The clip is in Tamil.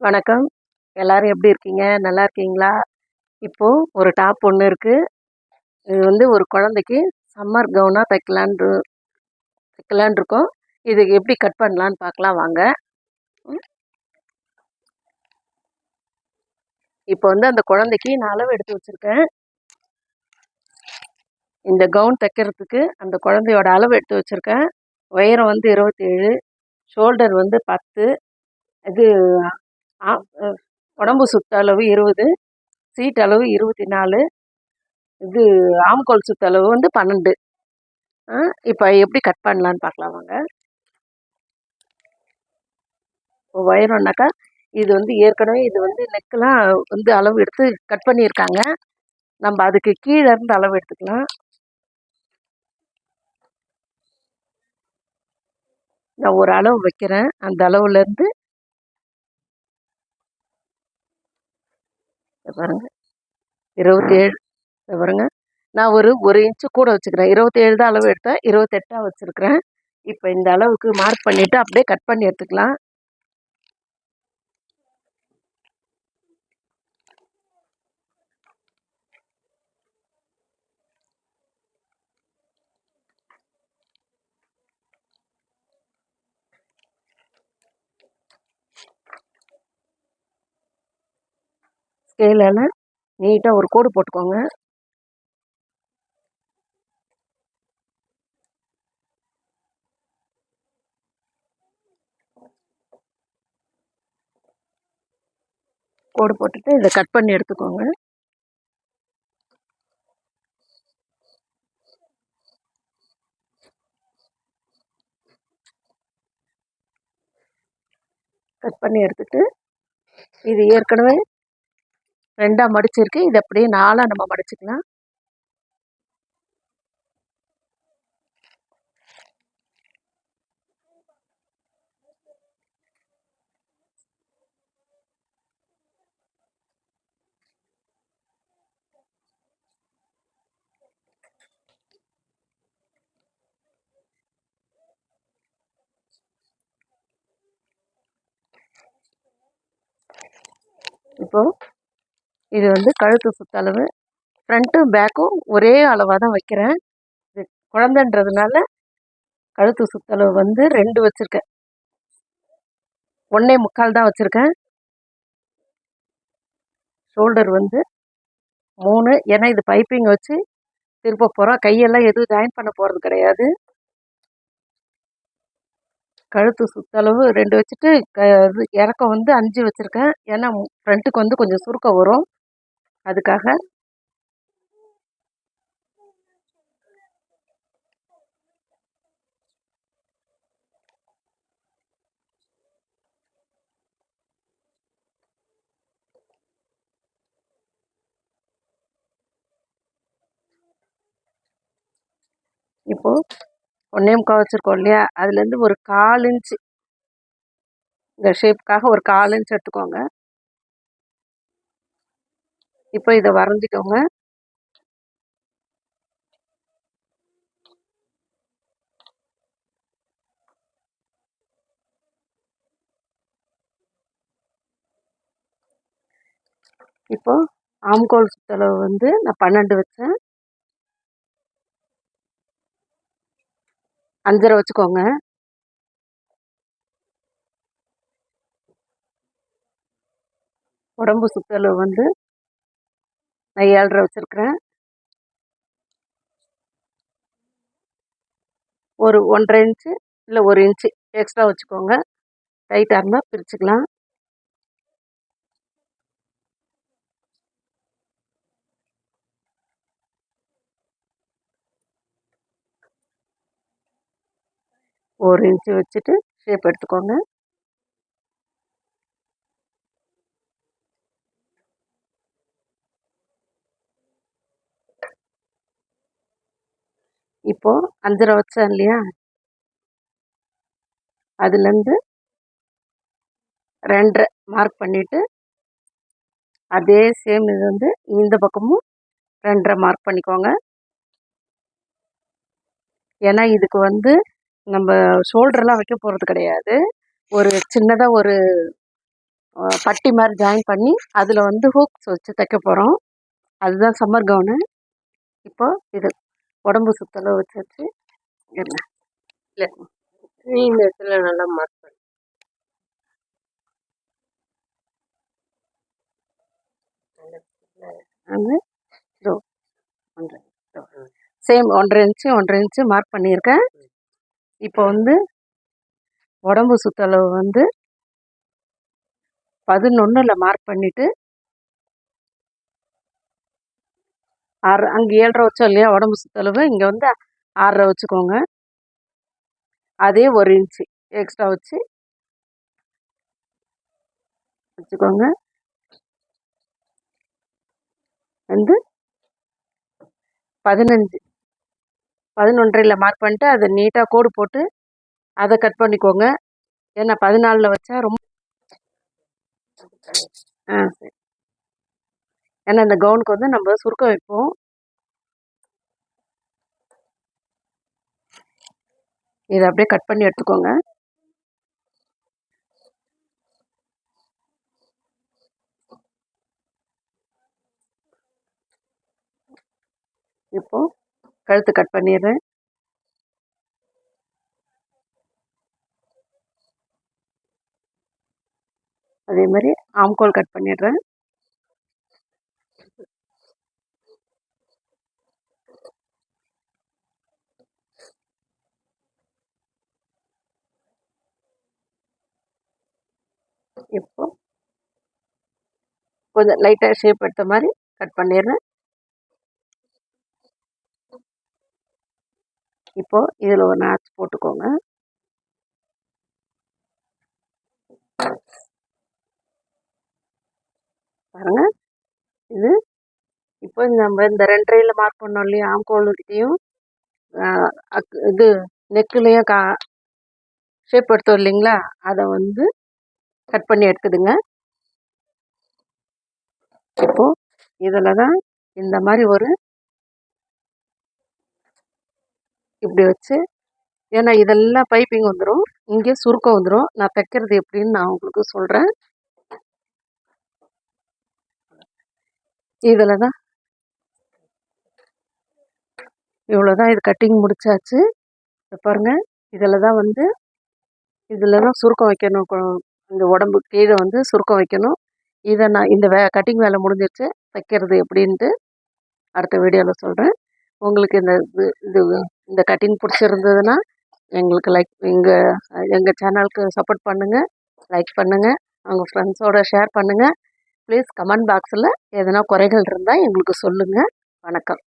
வணக்கம். எல்லாரும் எப்படி இருக்கீங்க? நல்லா இருக்கீங்களா? இப்போ ஒரு டாப் ஒண்ணு இருக்கு. இது வந்து ஒரு குழந்தைக்கு சம்மர் கவுனா தைக்கலான்னு இருக்கோம். இது எப்படி கட் பண்ணலான்னு பார்க்கலாம் வாங்க. ம். இப்போ வந்து அந்த குழந்தைக்கு நான் அளவு எடுத்து வச்சிருக்கேன். இந்த கவுன் தைக்கிறதுக்கு அந்த குழந்தையோட அளவு எடுத்து வச்சிருக்கேன். உயரம் வந்து 27, ஷோல்டர் வந்து 10, இது ஆ அ உடம்பு சுற்றளவு 20, சீட் அளவு 24, இது ஆம்கோல் சுற்றளவு வந்து 12. இப்போ எப்படி கட் பண்ணலான்னு பார்க்கலாம் வாங்க. உயரம்னாக்கா இது வந்து ஏற்கனவே இது வந்து நெக்கெல்லாம் வந்து அளவு எடுத்து கட் பண்ணியிருக்காங்க. நம்ம அதுக்கு கீழே இருந்து அளவு எடுத்துக்கலாம். நான் ஒரு அளவு வைக்கிறேன். அந்த அளவுல இருந்து பாருங்க 27. பாருங்க, நான் ஒரு இன்ச்சு கூட வச்சுக்கிறேன். 27 தான் அளவு எடுத்தேன், 28ஆ வச்சிருக்கிறேன். இப்போ இந்த அளவுக்கு மார்க் பண்ணிட்டு அப்படியே கட் பண்ணி எடுத்துக்கலாம். ஸ்கேலால நீட்டாக ஒரு கோடு போட்டுக்கோங்க. கோடு போட்டுட்டு இதை கட் பண்ணி எடுத்துக்கோங்க. கட் பண்ணி எடுத்துட்டு இது ஏற்கனவே 2ஆ மடிச்சிருக்கு. இது அப்படியே 4ஆ நம்ம மடிச்சுக்கலாம். இப்போ இது வந்து கழுத்து சுற்றளவு. ஃப்ரண்ட்டும் பேக்கும் ஒரே அளவாக தான் வைக்கிறேன். இது குழந்தைன்றதுனால கழுத்து சுற்றளவு வந்து 2 வச்சுருக்கேன். 1 1/4 தான் வச்சுருக்கேன். ஷோல்டர் வந்து 3. ஏன்னா இது பைப்பிங் வச்சு திருப்ப போகிறோம். கையெல்லாம் எதுவும் ஜாயின் பண்ண போகிறது கிடையாது. கழுத்து சுற்றளவு 2 வச்சுட்டு இது இறக்கம் வந்து 5 வச்சுருக்கேன். ஏன்னா ஃப்ரண்ட்டுக்கு வந்து கொஞ்சம் சுருக்கம் வரும், அதுக்காக. இப்போது 1 1/4 வச்சுருக்கோம் இல்லையா, அதுலேருந்து ஒரு 1/4 இன்ச்சு இந்த ஷேப்புக்காக ஒரு 1/4 இன்ச் எடுத்துக்கோங்க. இப்போ இதை வரைஞ்சிக்கோங்க. இப்போ ஆம்கோல் சுற்றளவு வந்து நான் 12 வச்சேன். 5.5 வச்சுக்கோங்க. உடம்பு சுற்றளவு வந்து நான் 7.5 வச்சுருக்கிறேன். ஒரு 1.5 இன்ச்சு இல்லை 1 இன்ச்சு எக்ஸ்ட்ரா வச்சுக்கோங்க. டைட்டாக இருந்தால் பிரிச்சுக்கலாம். ஒரு இன்ச்சு வச்சுட்டு ஷேப் எடுத்துக்கோங்க. இப்போ 5.5 வச்சேன் இல்லையா, அதுலேருந்து 2.5 மார்க் பண்ணிவிட்டு அதே சேம் இது வந்து இந்த பக்கமும் 2.5 மார்க் பண்ணிக்கோங்க. ஏன்னா இதுக்கு வந்து நம்ம ஷோல்டர்லாம் வைக்க போகிறது கிடையாது. ஒரு சின்னதாக ஒரு பட்டி மாதிரி ஜாயின் பண்ணி அதில் வந்து ஹூக்ஸ் வச்சு தைக்க போகிறோம். அதுதான் சம்மர் கவுனு. இப்போ இது உடம்பு சுத்தளவு வச்சு வச்சு என்ன இல்லை நீ இந்த இடத்துல நல்லா மார்க் பண்ணு. வந்து இதோ சேம் 1.5 இன்ச்சு மார்க் பண்ணியிருக்கேன். இப்போ வந்து உடம்பு சுத்தளவு வந்து 11ல் மார்க் பண்ணிவிட்டு 6 அங்கே 7.5 வச்சோம் இல்லையா உடம்பு சுத்தளவு, இங்கே வந்து 6.5 வச்சுக்கோங்க. அதே 1 இன்ச்சு எக்ஸ்ட்ரா வச்சுக்கோங்க. வந்து 11.5 மார்க் பண்ணிட்டு அதை நீட்டாக கோடு போட்டு அதை கட் பண்ணிக்கோங்க. ஏன்னா 14ல் வச்சா ரொம்ப சரி. ஏன்னா இந்த கவுனுக்கு வந்து நம்ம சுருக்கம் வைப்போம். இதை அப்படியே கட் பண்ணி எடுத்துக்கோங்க. இப்போ கழுத்து கட் பண்ணிடுறேன். அதே மாதிரி ஆம்கோல் கட் பண்ணிடுறேன். இப்போ கொஞ்சம் லைட்டாக ஷேப் எடுத்த மாதிரி கட் பண்ணிடுறேன். இப்போ இதில் ஒரு நாட்ச் போட்டுக்கோங்க. பாருங்க, இது இப்போ நம்ம இந்த 2.5ல் மார்க் பண்ணோம் இல்லையா, ஆம்கோலுக்கிட்டையும் இது நெக்குலேயும் ஷேப் எடுத்தோம் இல்லைங்களா, அதை வந்து கட் பண்ணி எடுத்துடுங்க. இப்போ இதில் தான் இந்த மாதிரி ஒரு இப்படி வச்சு, ஏன்னா இதெல்லாம் பைப்பிங் வந்துடும், இங்கே சுருக்கம் வந்துடும். நான் தைக்கிறது எப்படின்னு நான் உங்களுக்கு சொல்கிறேன். இதில் தான் இவ்வளோதான், இது கட்டிங் முடிச்சாச்சு. பாருங்கள், இதில் தான் வந்து சுருக்கம் வைக்கணும். இந்த உடம்பு கீழே வந்து சுருக்கம் வைக்கணும். இதை நான் இந்த கட்டிங் வேலை முடிஞ்சிருச்சு. தைக்கிறது எப்படின்ட்டு அடுத்த வீடியோவில் சொல்கிறேன். உங்களுக்கு இந்த கட்டிங் பிடிச்சிருந்ததுன்னா எங்களுக்கு எங்கள் சேனலுக்கு சப்போர்ட் பண்ணுங்கள், லைக் பண்ணுங்கள், உங்கள் ஃப்ரெண்ட்ஸோடு ஷேர் பண்ணுங்கள். ப்ளீஸ் கமெண்ட் பாக்ஸில் எதனா குறைகள் இருந்தால் எங்களுக்கு சொல்லுங்கள். வணக்கம்.